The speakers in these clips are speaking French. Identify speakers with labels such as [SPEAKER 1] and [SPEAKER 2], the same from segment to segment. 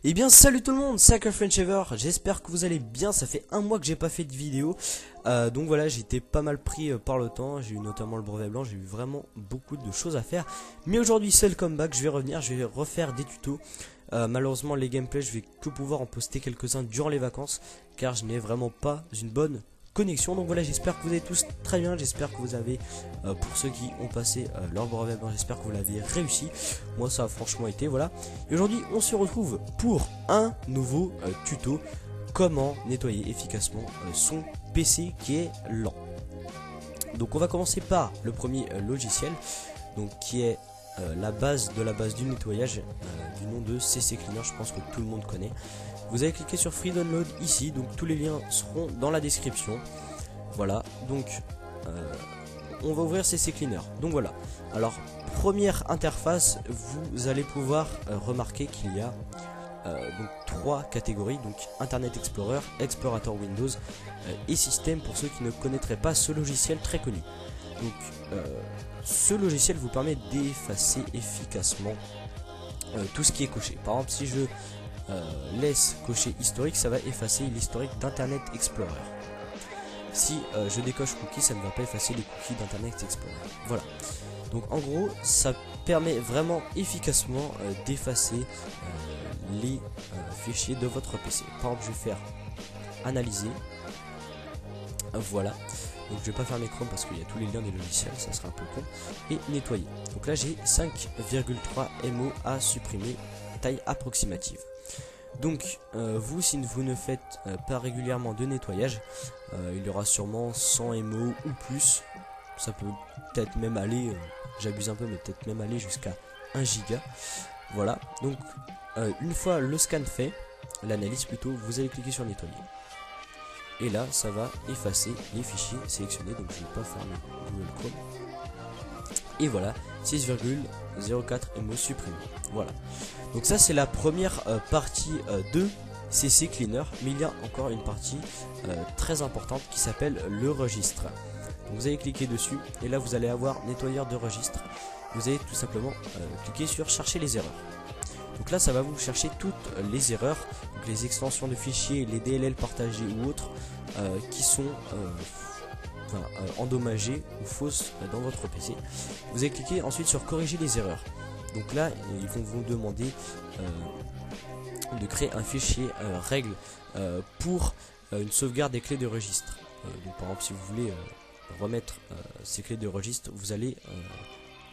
[SPEAKER 1] Eh bien salut tout le monde, c'est Frenchever, j'espère que vous allez bien, ça fait un mois que j'ai pas fait de vidéo, donc voilà, j'étais pas mal pris par le temps, j'ai eu notamment le brevet blanc, j'ai eu vraiment beaucoup de choses à faire, mais aujourd'hui c'est le comeback, je vais revenir, je vais refaire des tutos. Malheureusement les gameplays je vais que pouvoir en poster quelques-uns durant les vacances, car je n'ai vraiment pas une bonne connexion. Donc voilà, j'espère que vous allez tous très bien, j'espère que vous avez, pour ceux qui ont passé leur brevet blanc, j'espère que vous l'avez réussi. Moi ça a franchement été, voilà. Et aujourd'hui on se retrouve pour un nouveau tuto, comment nettoyer efficacement son PC qui est lent. Donc on va commencer par le premier logiciel, donc qui est la base de la base du nettoyage, du nom de CC Cleaner, je pense que tout le monde connaît. Vous allez cliquer sur Free Download ici, donc tous les liens seront dans la description. Voilà, donc on va ouvrir CC Cleaner. Donc voilà, alors première interface, vous allez pouvoir remarquer qu'il y a donc trois catégories, donc Internet Explorer, Explorator Windows et Système, pour ceux qui ne connaîtraient pas ce logiciel très connu. Donc ce logiciel vous permet d'effacer efficacement tout ce qui est coché. Par exemple, si je laisse cocher historique, ça va effacer l'historique d'Internet Explorer. Si je décoche cookies, ça ne va pas effacer les cookies d'Internet Explorer. Voilà. Donc en gros, ça permet vraiment efficacement d'effacer les fichiers de votre PC. Par exemple, je vais faire analyser. Voilà. Donc je vais pas fermer Chrome parce qu'il y a tous les liens des logiciels, ça sera un peu con. Et nettoyer. Donc là j'ai 5,3 MO à supprimer, taille approximative. Donc vous, si vous ne faites pas régulièrement de nettoyage, il y aura sûrement 100 MO ou plus. Ça peut peut-être même aller, j'abuse un peu, mais peut-être même aller jusqu'à 1 giga. Voilà, donc une fois le scan fait, l'analyse plutôt, vous allez cliquer sur nettoyer. Et là, ça va effacer les fichiers sélectionnés, donc je ne vais pas fermer Google Chrome. Et voilà, 6,04 MO supprimés. Voilà. Donc ça c'est la première partie de CC Cleaner, mais il y a encore une partie très importante qui s'appelle le registre. Donc vous allez cliquer dessus et là vous allez avoir nettoyeur de registre. Vous allez tout simplement cliquer sur chercher les erreurs. Donc là ça va vous chercher toutes les erreurs, donc les extensions de fichiers, les DLL partagés ou autres qui sont endommagées ou fausses dans votre PC. Vous allez cliquer ensuite sur corriger les erreurs. Donc là ils vont vous demander de créer un fichier règle pour une sauvegarde des clés de registre. Donc par exemple si vous voulez remettre ces clés de registre, vous allez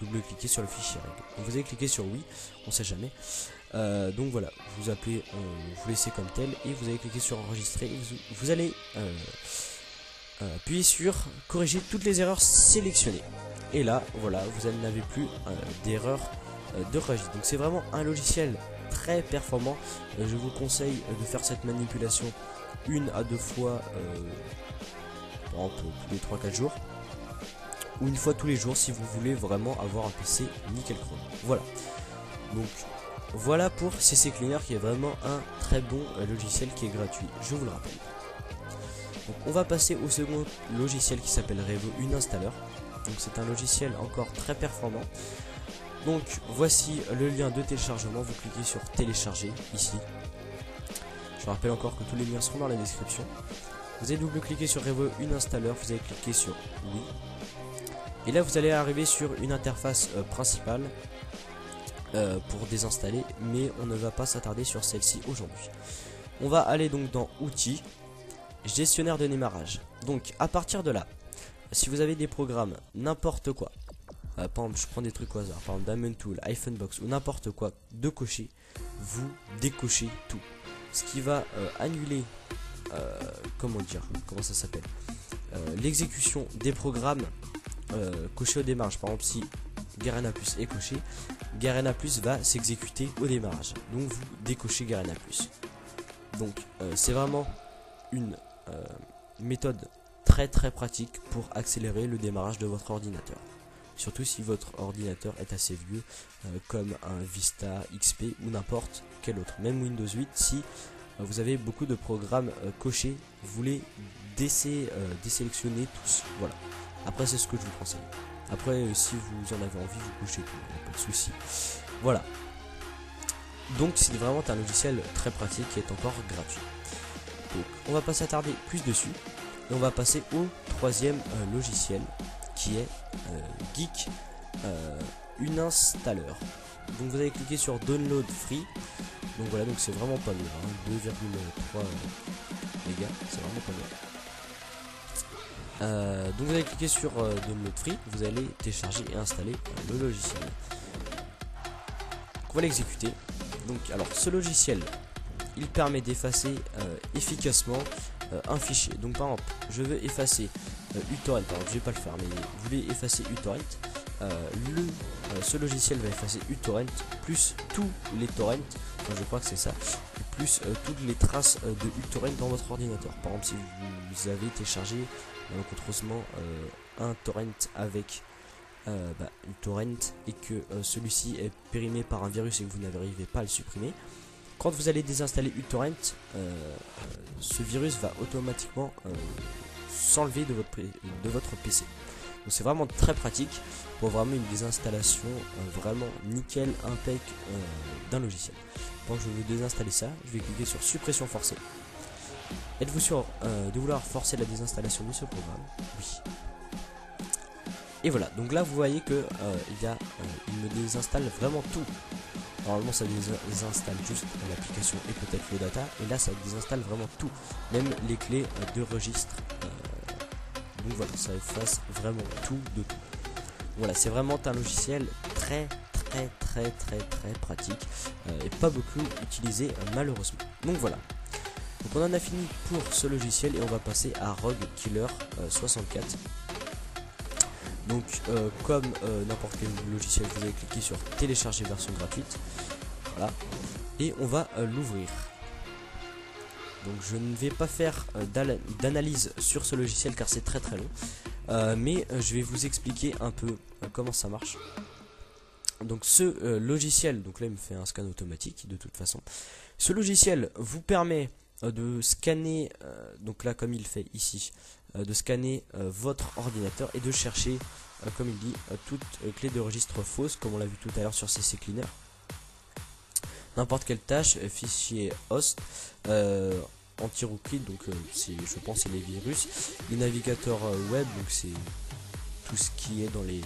[SPEAKER 1] double-cliquer sur le fichier règle. Donc vous allez cliquer sur oui, on sait jamais. Donc voilà, vous appelez, vous laissez comme tel et vous allez cliquer sur enregistrer. Et vous allez appuyer sur corriger toutes les erreurs sélectionnées. Et là, voilà, vous n'avez plus d'erreur de registre. Donc c'est vraiment un logiciel très performant. Je vous conseille de faire cette manipulation 1 à 2 fois, par exemple tous les 3-4 jours. Ou une fois tous les jours si vous voulez vraiment avoir un PC nickel chrome. Voilà. Donc voilà pour CC Cleaner qui est vraiment un très bon logiciel qui est gratuit, je vous le rappelle. Donc on va passer au second logiciel qui s'appelle Revo Uninstaller. Donc c'est un logiciel encore très performant. Donc voici le lien de téléchargement, vous cliquez sur télécharger ici. Je vous rappelle encore que tous les liens seront dans la description. Vous allez double-cliquer sur Revo Uninstaller, vous allez cliquer sur oui. Et là vous allez arriver sur une interface principale pour désinstaller, mais on ne va pas s'attarder sur celle-ci aujourd'hui. On va aller donc dans outils, gestionnaire de démarrage. Donc à partir de là, si vous avez des programmes, n'importe quoi, par exemple je prends des trucs au hasard, par exemple Diamond Tool, iPhone Box ou n'importe quoi de cocher, vous décochez tout. Ce qui va annuler, comment ça s'appelle, l'exécution des programmes coché au démarrage. Par exemple si Garena Plus est coché, Garena Plus va s'exécuter au démarrage, donc vous décochez Garena Plus. Donc c'est vraiment une méthode très pratique pour accélérer le démarrage de votre ordinateur, surtout si votre ordinateur est assez vieux, comme un Vista XP ou n'importe quel autre, même Windows 8. Si vous avez beaucoup de programmes cochés, vous les désélectionnez tous. Voilà. Après c'est ce que je vous conseille. Après si vous en avez envie, vous cochez tout, pas de souci. Voilà. Donc c'est vraiment un logiciel très pratique qui est encore gratuit. Donc on va pas s'attarder plus dessus. Et on va passer au troisième logiciel qui est Geek Uninstaller. Donc vous allez cliquer sur Download Free. Donc voilà, donc c'est vraiment pas lourd, hein, 2,3 mégas, c'est vraiment pas lourd. Donc vous allez cliquer sur Download Free, vous allez télécharger et installer le logiciel. Donc on va l'exécuter. Donc alors ce logiciel, il permet d'effacer efficacement un fichier. Donc par exemple, je veux effacer uTorrent. Alors je vais pas le faire, mais vous voulez effacer uTorrent. Ce logiciel va effacer uTorrent plus tous les torrents. Enfin, je crois que c'est ça. Plus toutes les traces de uTorrent dans votre ordinateur. Par exemple, si vous avez téléchargé malencontreusement un torrent avec uTorrent et que celui-ci est périmé par un virus et que vous n'arrivez pas à le supprimer. Quand vous allez désinstaller uTorrent, ce virus va automatiquement s'enlever de votre PC. Donc c'est vraiment très pratique pour vraiment une désinstallation vraiment nickel, impec d'un logiciel. Donc je vais désinstaller ça, je vais cliquer sur suppression forcée. Êtes-vous sûr de vouloir forcer la désinstallation de ce programme? Oui. Et voilà, donc là vous voyez que il me désinstalle vraiment tout. Normalement ça désinstalle juste l'application et peut-être le data, et là ça désinstalle vraiment tout, même les clés de registre. Donc voilà, ça efface vraiment tout de tout. Voilà, c'est vraiment un logiciel très pratique et pas beaucoup utilisé malheureusement. Donc voilà. Donc on en a fini pour ce logiciel et on va passer à Rogue Killer 64. Donc comme n'importe quel logiciel, vous allez cliquer sur télécharger version gratuite. Voilà. Et on va l'ouvrir. Donc je ne vais pas faire d'analyse sur ce logiciel car c'est très long. Mais je vais vous expliquer un peu comment ça marche. Donc ce logiciel, donc là il me fait un scan automatique de toute façon. Ce logiciel vous permet de scanner, donc là comme il fait ici, de scanner votre ordinateur et de chercher, comme il dit, toute clé de registre fausse, comme on l'a vu tout à l'heure sur CC Cleaner. N'importe quelle tâche, fichier host, anti-rootkit, donc je pense c'est les virus, les navigateurs web, donc c'est tout ce qui est dans les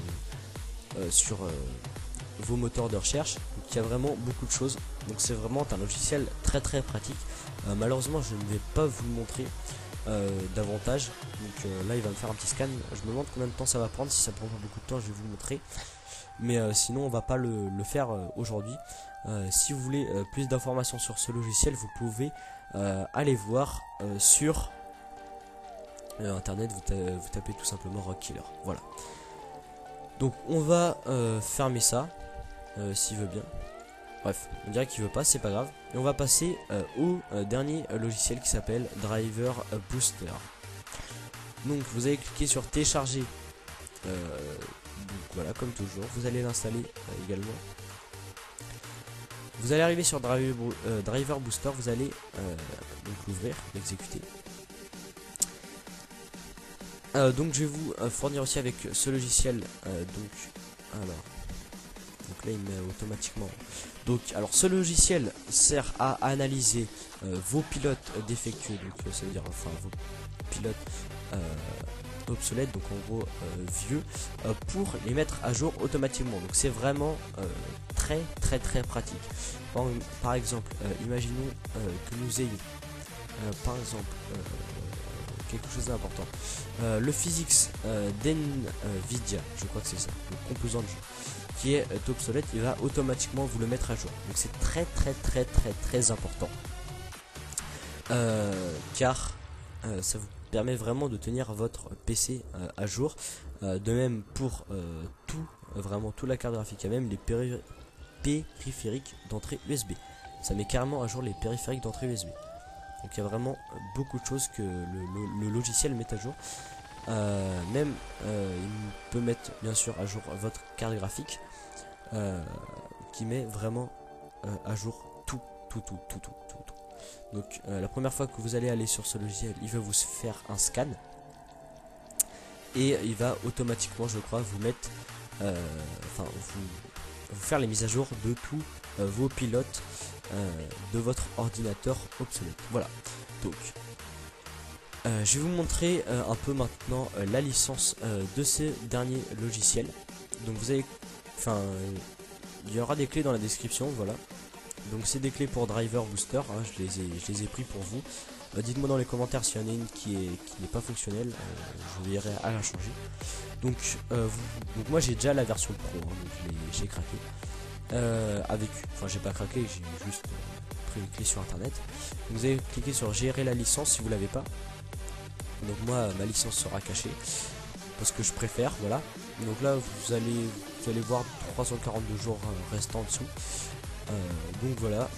[SPEAKER 1] sur vos moteurs de recherche. Donc il y a vraiment beaucoup de choses. Donc c'est vraiment un logiciel très pratique. Malheureusement je ne vais pas vous le montrer davantage. Donc là il va me faire un petit scan. Je me demande combien de temps ça va prendre. Si ça prend pas beaucoup de temps, je vais vous le montrer. Mais sinon on va pas le faire aujourd'hui. Si vous voulez plus d'informations sur ce logiciel, vous pouvez aller voir sur internet. Vous tapez tout simplement Rogue Killer. Voilà. Donc on va fermer ça s'il veut bien. Bref, on dirait qu'il veut pas, c'est pas grave. Et on va passer au dernier logiciel qui s'appelle Driver Booster. Donc vous allez cliquer sur télécharger. Donc voilà, comme toujours, vous allez l'installer également. Vous allez arriver sur Driver Booster, vous allez donc l'ouvrir, l'exécuter. Donc je vais vous fournir aussi avec ce logiciel. Donc là il met automatiquement. Donc alors ce logiciel sert à analyser vos pilotes défectueux. Donc ça veut dire enfin vos pilotes obsolètes, donc en gros vieux, pour les mettre à jour automatiquement. Donc c'est vraiment très pratique. Par exemple, imaginons que nous ayons par exemple quelque chose d'important, le physics d'NVIDIA, je crois que c'est ça, le composant de jeu qui est obsolète, il va automatiquement vous le mettre à jour. Donc c'est très important, car ça vous permet vraiment de tenir votre PC à jour. De même pour vraiment toute la carte graphique, même les périphériques d'entrée USB. Ça met carrément à jour les périphériques d'entrée USB. Donc il y a vraiment beaucoup de choses que le logiciel met à jour. Il peut mettre bien sûr à jour votre carte graphique, qui met vraiment à jour tout. Donc la première fois que vous allez aller sur ce logiciel, il va vous faire un scan et il va automatiquement, je crois, vous mettre vous faire les mises à jour de tous vos pilotes de votre ordinateur obsolète. Voilà, donc je vais vous montrer un peu maintenant la licence de ces derniers logiciels. Donc vous avez, il y aura des clés dans la description, voilà. Donc c'est des clés pour Driver Booster, hein, je les ai pris pour vous. Dites-moi dans les commentaires s'il y en a une qui n'est pas fonctionnelle, je verrai à la changer. Donc, moi j'ai déjà la version pro, hein, donc j'ai craqué. J'ai pas craqué, j'ai juste pris les clés sur internet. Donc, vous allez cliquer sur gérer la licence si vous l'avez pas. Donc moi ma licence sera cachée parce que je préfère, voilà. Donc là vous allez voir 342 jours restants en dessous. Donc voilà.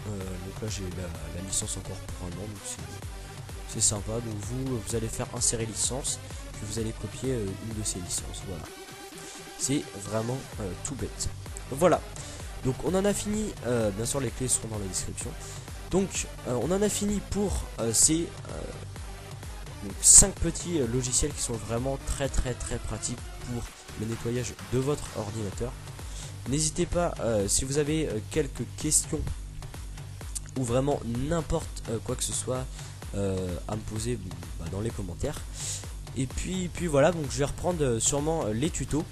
[SPEAKER 1] Donc là j'ai la licence encore pour un an, donc c'est sympa. Donc vous allez faire insérer licence, puis vous allez copier une de ces licences, voilà. C'est vraiment tout bête. Voilà, donc on en a fini, bien sûr les clés seront dans la description. Donc on en a fini pour ces 5 petits logiciels qui sont vraiment très pratiques pour le nettoyage de votre ordinateur. N'hésitez pas, si vous avez quelques questions ou vraiment n'importe quoi que ce soit à me poser dans les commentaires. Et puis voilà, donc je vais reprendre sûrement les tutos,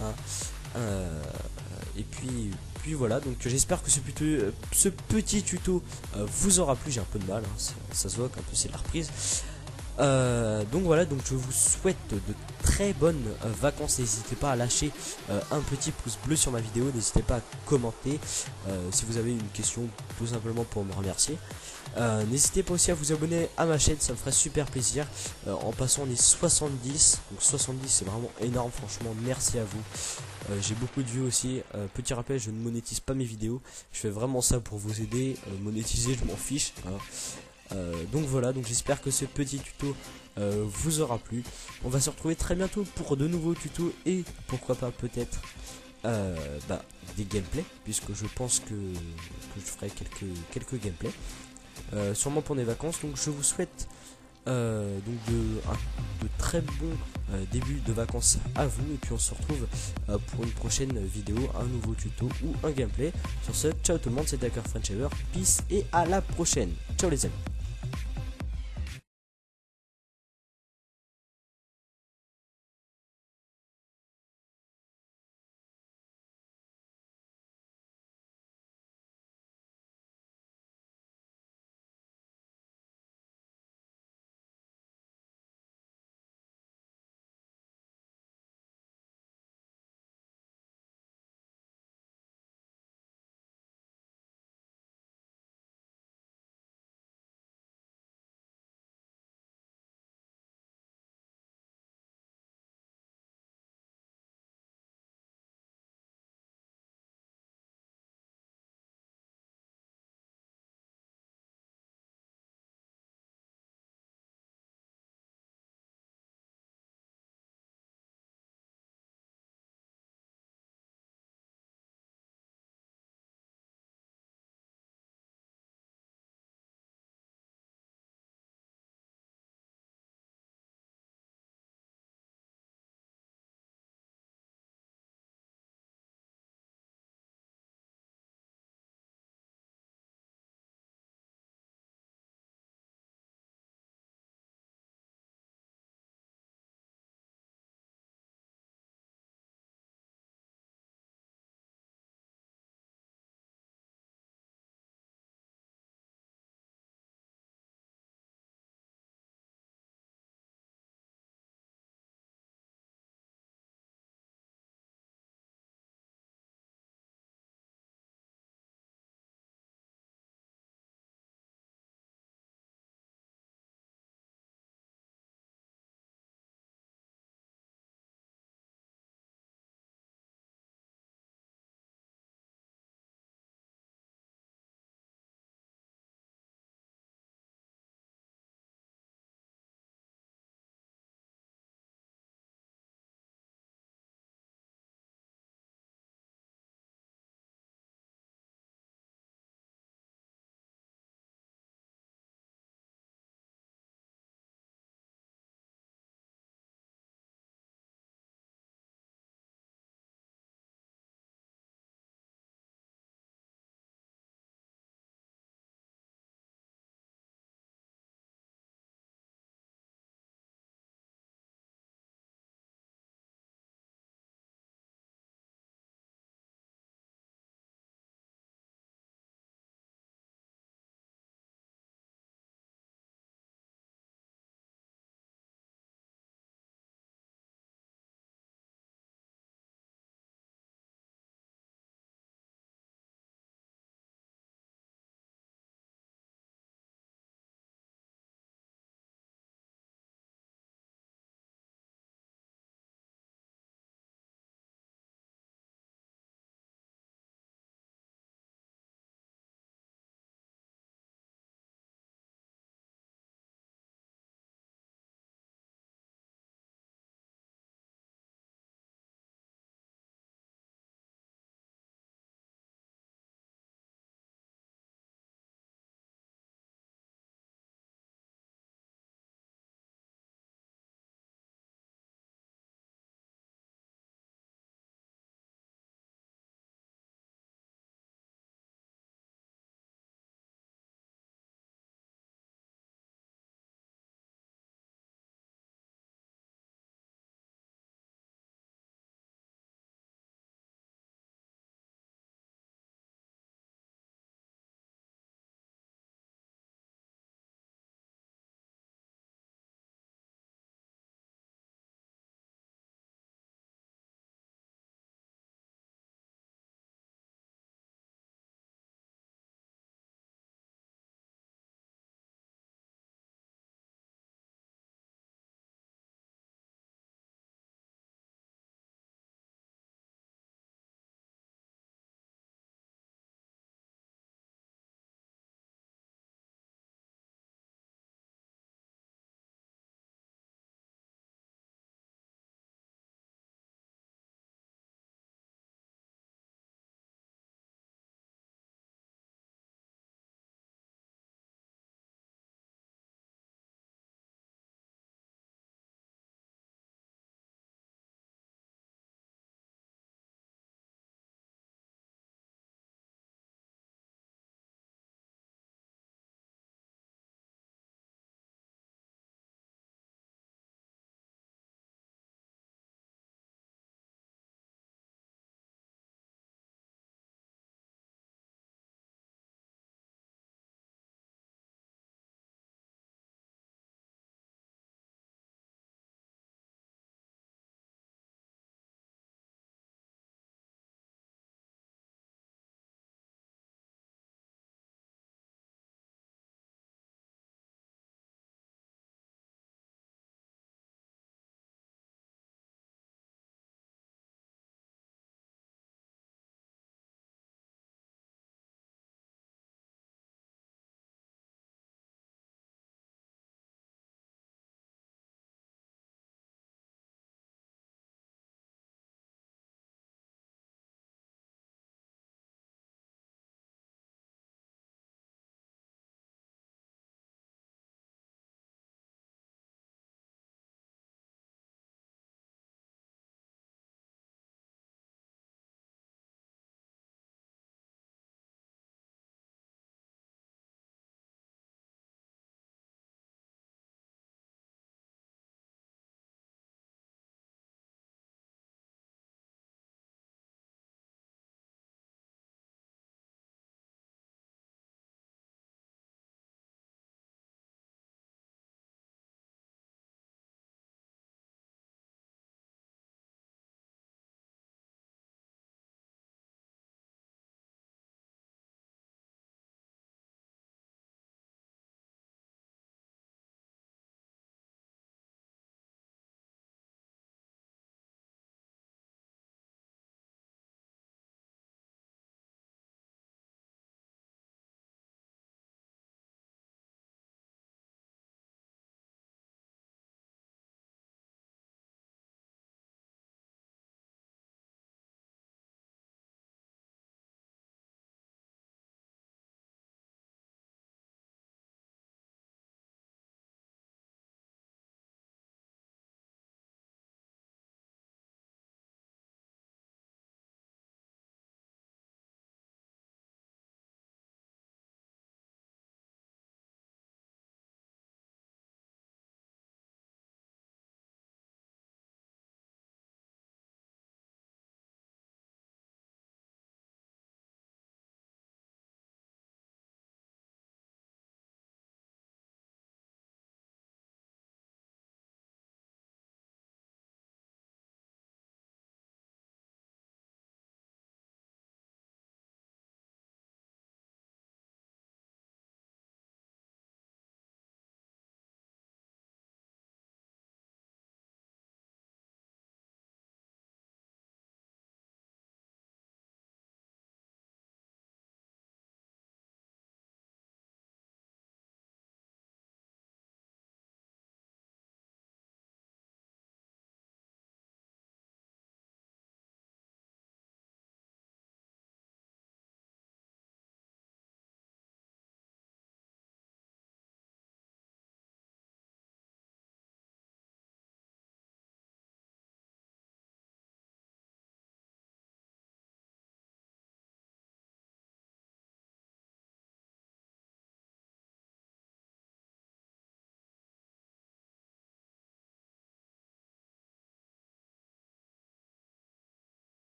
[SPEAKER 1] hein, et puis voilà, donc j'espère que ce petit tuto vous aura plu. J'ai un peu de mal, hein, ça se voit qu'un peu c'est la reprise. Donc voilà, donc je vous souhaite de très bonnes vacances. N'hésitez pas à lâcher un petit pouce bleu sur ma vidéo, n'hésitez pas à commenter si vous avez une question, tout simplement pour me remercier. N'hésitez pas aussi à vous abonner à ma chaîne, ça me ferait super plaisir. En passant on est 70, donc 70 c'est vraiment énorme, franchement merci à vous. J'ai beaucoup de vues aussi. Petit rappel, je ne monétise pas mes vidéos, je fais vraiment ça pour vous aider. Monétiser je m'en fiche, hein. Donc voilà, donc j'espère que ce petit tuto vous aura plu. On va se retrouver très bientôt pour de nouveaux tutos et pourquoi pas peut-être des gameplays, puisque je pense que je ferai quelques gameplays sûrement pour des vacances. Donc je vous souhaite de très bons débuts de vacances à vous, et puis on se retrouve pour une prochaine vidéo, un nouveau tuto ou un gameplay. Sur ce, ciao tout le monde, c'était HackerFriendShaver, peace et à la prochaine. Ciao les amis.